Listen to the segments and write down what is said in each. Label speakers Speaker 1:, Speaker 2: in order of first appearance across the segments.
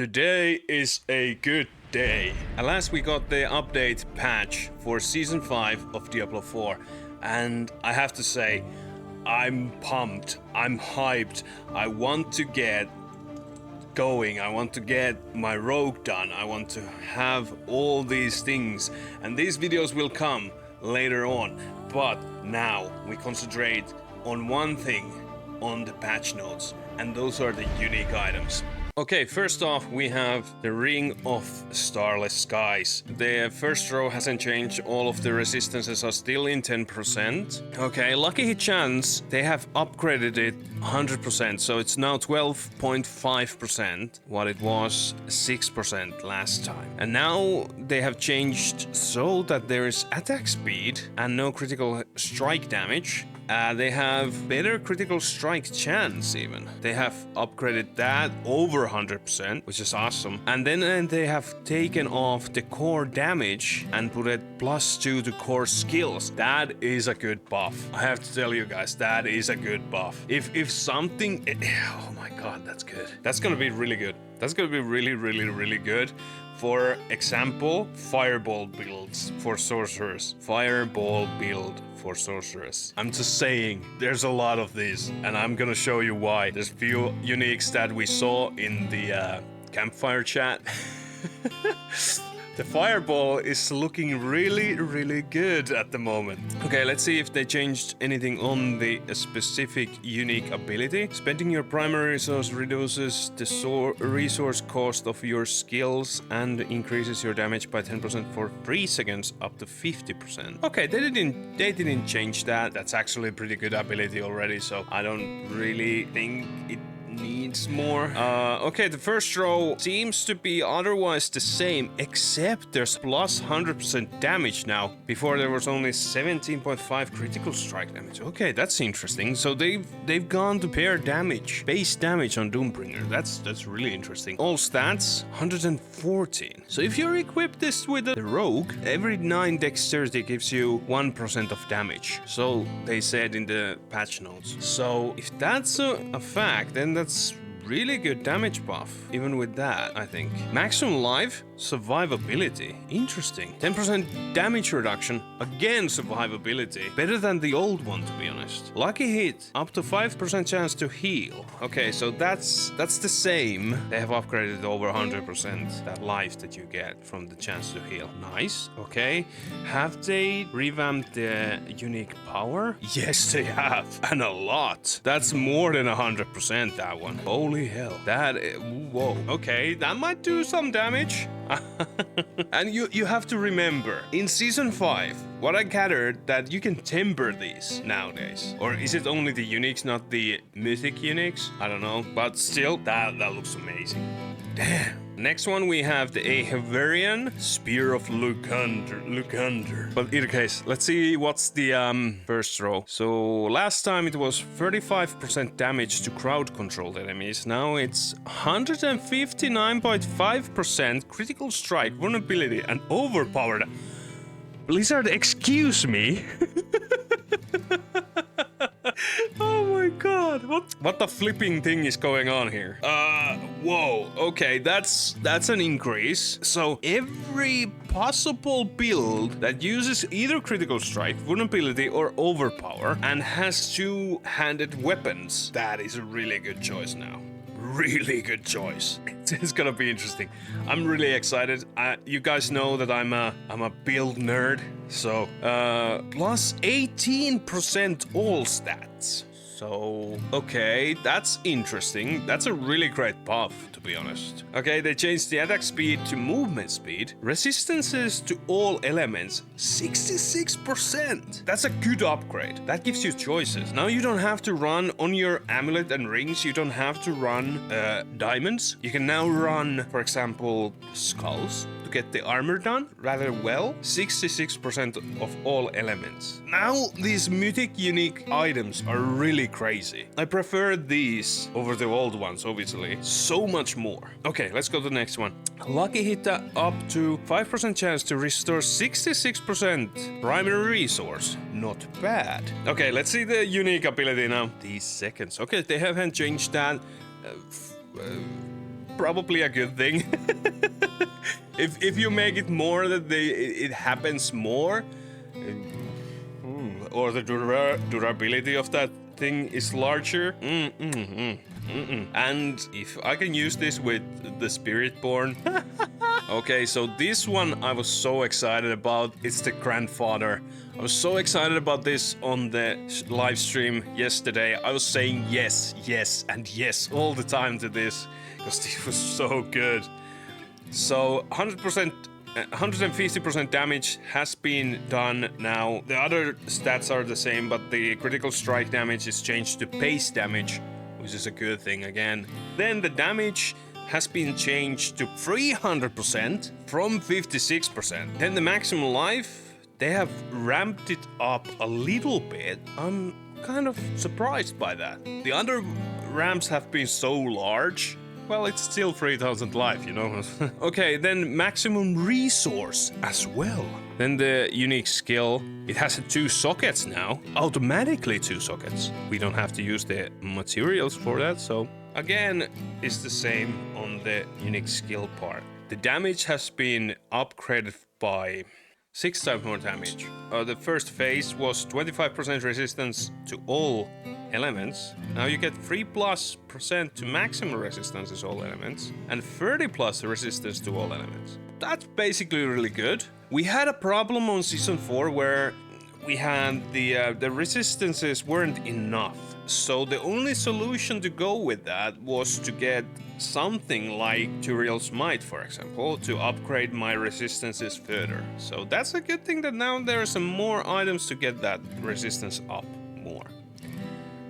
Speaker 1: Today is a good day. At last we got the update patch for Season 5 of Diablo IV, and I have to say, I'm pumped, I'm hyped, I want to get going, I want to get my rogue done, I want to have all these things, and these videos will come later on, but now we concentrate on one thing, on the patch notes, and those are the unique items. Okay, first off, we have the Ring of Starless Skies. The first row hasn't changed, all of the resistances are still in 10%. Okay, Lucky Hit Chance, they have upgraded it 100%, so it's now 12.5%, what it was 6% last time. And now they have changed so that there is attack speed and no critical strike damage. They have better critical strike chance even. They have upgraded that over 100%, which is awesome. And then they have taken off the core damage and put it +2 to core skills. That is a good buff. I have to tell you guys, that is a good buff. If something... Oh my god, that's good. That's gonna be really good. That's gonna be really good. For example, Fireball builds for sorcerers. Fireball build for sorcerers. I'm just saying, there's a lot of these, and I'm gonna show you why. There's few uniques that we saw in the campfire chat. The Fireball is looking really good at the moment. Okay, let's see if they changed anything on the specific unique ability. Spending your primary resource reduces the resource cost of your skills and increases your damage by 10% for 3 seconds up to 50%. Okay, they didn't change that. That's actually a pretty good ability already, so I don't really think it needs more. Okay, the first row seems to be otherwise the same, except there's plus 100% damage now. Before there was only 17.5 critical strike damage. Okay, that's interesting. So they've gone to pair damage, base damage on Doombringer. That's really interesting. All stats 114. So if you equip this with the rogue, every 9 dexterity gives you 1% of damage. So they said in the patch notes. So if that's a fact, then that's really good damage buff, even with that, I think. Maximum life, survivability. Interesting. 10% damage reduction, again survivability. Better than the old one, to be honest. Lucky hit, up to 5% chance to heal. Okay, so that's the same. They have upgraded over 100% that life that you get from the chance to heal. Nice, okay. Have they revamped the unique power? Yes, they have, and a lot. That's more than 100%, that one. Holy hell. That, whoa. Okay, that might do some damage. And you have to remember, in Season 5, what I gathered that you can timber these nowadays. Or is it only the uniques, not the Mythic uniques? I don't know, but still, that looks amazing. Damn. Next one we have the Ahaverian Spear of Lucander. But in either case, let's see what's the first row. So last time it was 35% damage to crowd controlled enemies. Now it's 159.5% critical strike, vulnerability, and overpowered. Blizzard, excuse me. Oh my god, what the flipping thing is going on here? Whoa, okay, that's an increase. So every possible build that uses either critical strike, vulnerability, or overpower, and has two-handed weapons, that is a really good choice now. Really good choice. It's gonna be interesting. I'm really excited. You guys know that I'm a build nerd, so plus 18% all stats. So, okay, that's interesting. That's a really great buff, to be honest. Okay, they changed the attack speed to movement speed. Resistances to all elements, 66%. That's a good upgrade. That gives you choices. Now you don't have to run on your amulet and rings. You don't have to run diamonds. You can now run, for example, skulls to get the armor done rather well. 66% of all elements. Now these mythic unique items are really crazy. I prefer these over the old ones, obviously. So much more. Okay, let's go to the next one. Lucky hit up to 5% chance to restore 66% primary resource. Not bad. Okay, let's see the unique ability now. These seconds. Okay, they haven't changed that. probably a good thing. if you make it more that it happens more, or the durability of that thing is larger. And if I can use this with the Spiritborn. Okay, so this one I was so excited about. It's the Grandfather. I was so excited about this on the live stream yesterday. I was saying yes, yes, and yes all the time to this because this was so good. So 100%, 150% damage has been done now. The other stats are the same, but the critical strike damage is changed to base damage, which is a good thing again. Then the damage has been changed to 300% from 56%. Then the maximum life, they have ramped it up a little bit. I'm kind of surprised by that. The other ramps have been so large. Well, it's still 3000 life, you know. Okay, then maximum resource as well. Then the unique skill, it has 2 sockets now. Automatically 2 sockets. We don't have to use the materials for that, so again, it's the same on the unique skill part. The damage has been upgraded by 6 times more damage. The first phase was 25% resistance to all elements. Now you get 3+% to maximum resistance to all elements and 30+ resistance to all elements. That's basically really good. We had a problem on Season 4 where we had the resistances weren't enough. So the only solution to go with that was to get something like Turiel's Might, for example, to upgrade my resistances further. So that's a good thing that now there are some more items to get that resistance up more.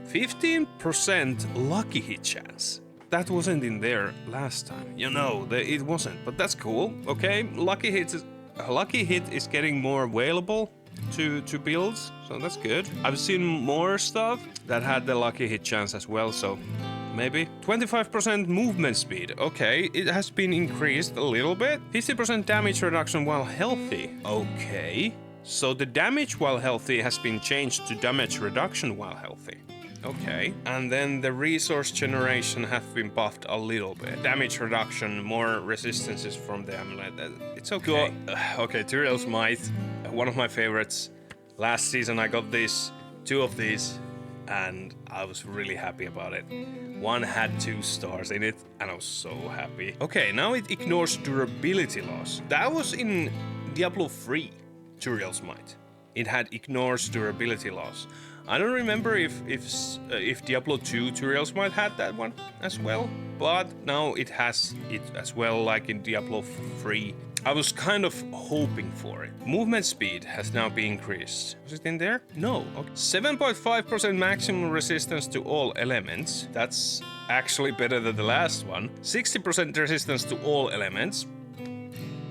Speaker 1: 15% lucky hit chance. That wasn't in there last time. You know, it wasn't, but that's cool. Okay, lucky hit is getting more available to builds, so that's good. I've seen more stuff that had the lucky hit chance as well, so maybe. 25% movement speed. Okay, it has been increased a little bit. 50% damage reduction while healthy. Okay, so the damage while healthy has been changed to damage reduction while healthy. Okay, and then the resource generation have been buffed a little bit. Damage reduction, more resistances from the amulet. It's okay. Okay, Turiel's Might, one of my favorites. Last season I got 2 of these, and I was really happy about it. One had 2 stars in it, and I was so happy. Okay, now it ignores durability loss. That was in Diablo 3, Turiel's Might. It had ignores durability loss. I don't remember if Diablo 2 Turiel's Might had that one as well, but now it has it as well, like in Diablo 3. I was kind of hoping for it. Movement speed has now been increased. Was it in there? No. Okay. 7.5% maximum resistance to all elements. That's actually better than the last one. 60% resistance to all elements.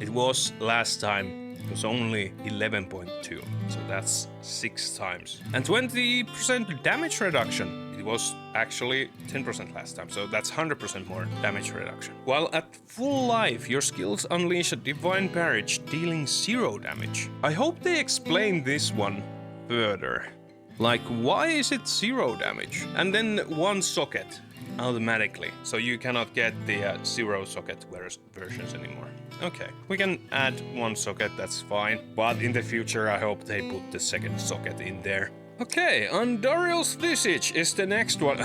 Speaker 1: It was last time. It was only 11.2, so that's 6 times. And 20% damage reduction. It was actually 10% last time, so that's 100% more damage reduction. While at full life, your skills unleash a divine barrage, dealing 0 damage. I hope they explain this one further. Like, why is it 0 damage? And then 1 socket automatically, so you cannot get the 0 socket versions anymore. Okay, we can add 1 socket, that's fine. But in the future, I hope they put the 2nd socket in there. Okay, Andariel's Visage is the next one.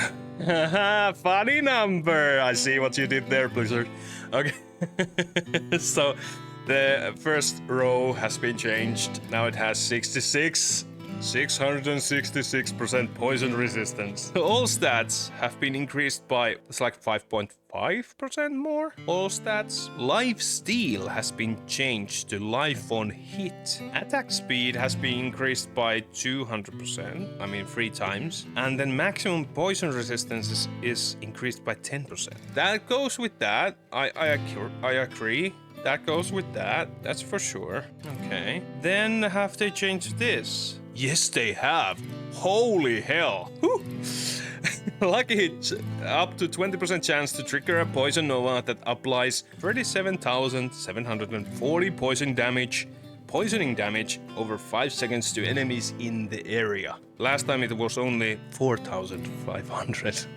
Speaker 1: Haha, funny number. I see what you did there, Blizzard. Okay, so the first row has been changed. Now it has 666% poison resistance. All stats have been increased by, it's like 5.5% more. All stats. Life steal has been changed to life on hit. Attack speed has been increased by 200%. I mean 3 times. And then maximum poison resistance is increased by 10%. That goes with that. I agree. That goes with that. That's for sure. Okay. Then have they changed this? Yes, they have. Holy hell. Lucky hit, up to 20% chance to trigger a poison nova that applies 37,740 poisoning damage over 5 seconds to enemies in the area. Last time it was only 4,500.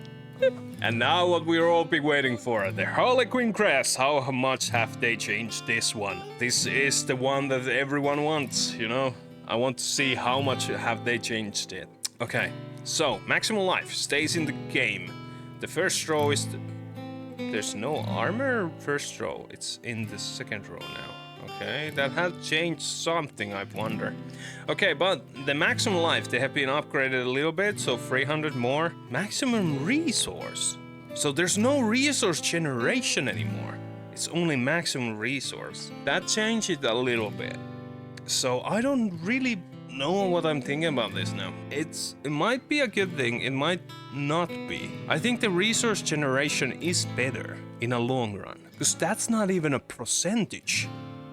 Speaker 1: And now what we're all been waiting for, the Harlequin crest. How much have they changed this one? This is the one that everyone wants, you know? I want to see how much have they changed it. Okay, so maximum life stays in the game. The first row is there's no armor first row. It's in the second row now. Okay, that has changed something, I wonder. Okay, but the maximum life, they have been upgraded a little bit, so 300 more. Maximum resource. So there's no resource generation anymore. It's only maximum resource. That changed it a little bit. So I don't really know what I'm thinking about this now. It might be a good thing, it might not be. I think the resource generation is better in a long run, because that's not even a percentage.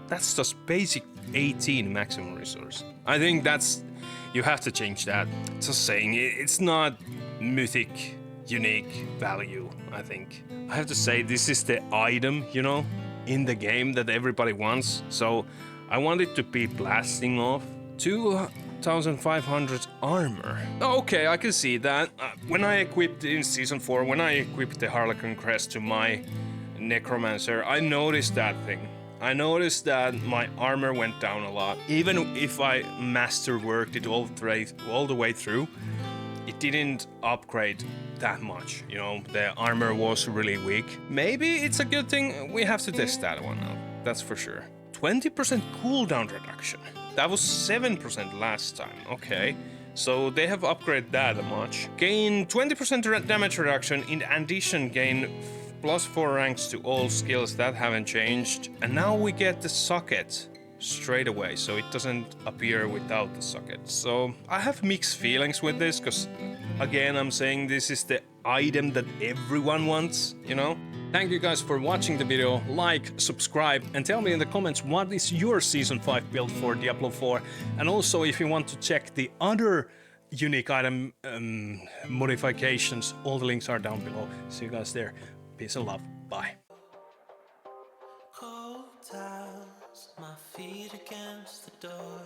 Speaker 1: That's just basic 18 maximum resource. I think you have to change that. Just saying, it's not Mythic unique value, I think. I have to say, this is the item, you know, in the game that everybody wants. So I want it to be blasting off 2,500 armor. Okay, I can see that. When I equipped in Season 4, when I equipped the Harlequin crest to my Necromancer, I noticed that thing. I noticed that my armor went down a lot. Even if I masterworked it all the way through, it didn't upgrade that much. You know, the armor was really weak. Maybe it's a good thing. We have to test that one out. That's for sure. 20% cooldown reduction. That was 7% last time. Okay. So they have upgraded that much. Gain 20% damage reduction. In addition, gain +4 ranks to all skills that haven't changed. And now we get the socket straight away, so it doesn't appear without the socket. So I have mixed feelings with this, because again, I'm saying this is the item that everyone wants, you know? Thank you guys for watching the video. Like, subscribe, and tell me in the comments what is your Season 5 build for Diablo 4. And also, if you want to check the other unique item modifications, all the links are down below. See you guys there. Peace and love. Bye.
Speaker 2: Cold towels, my feet against the door.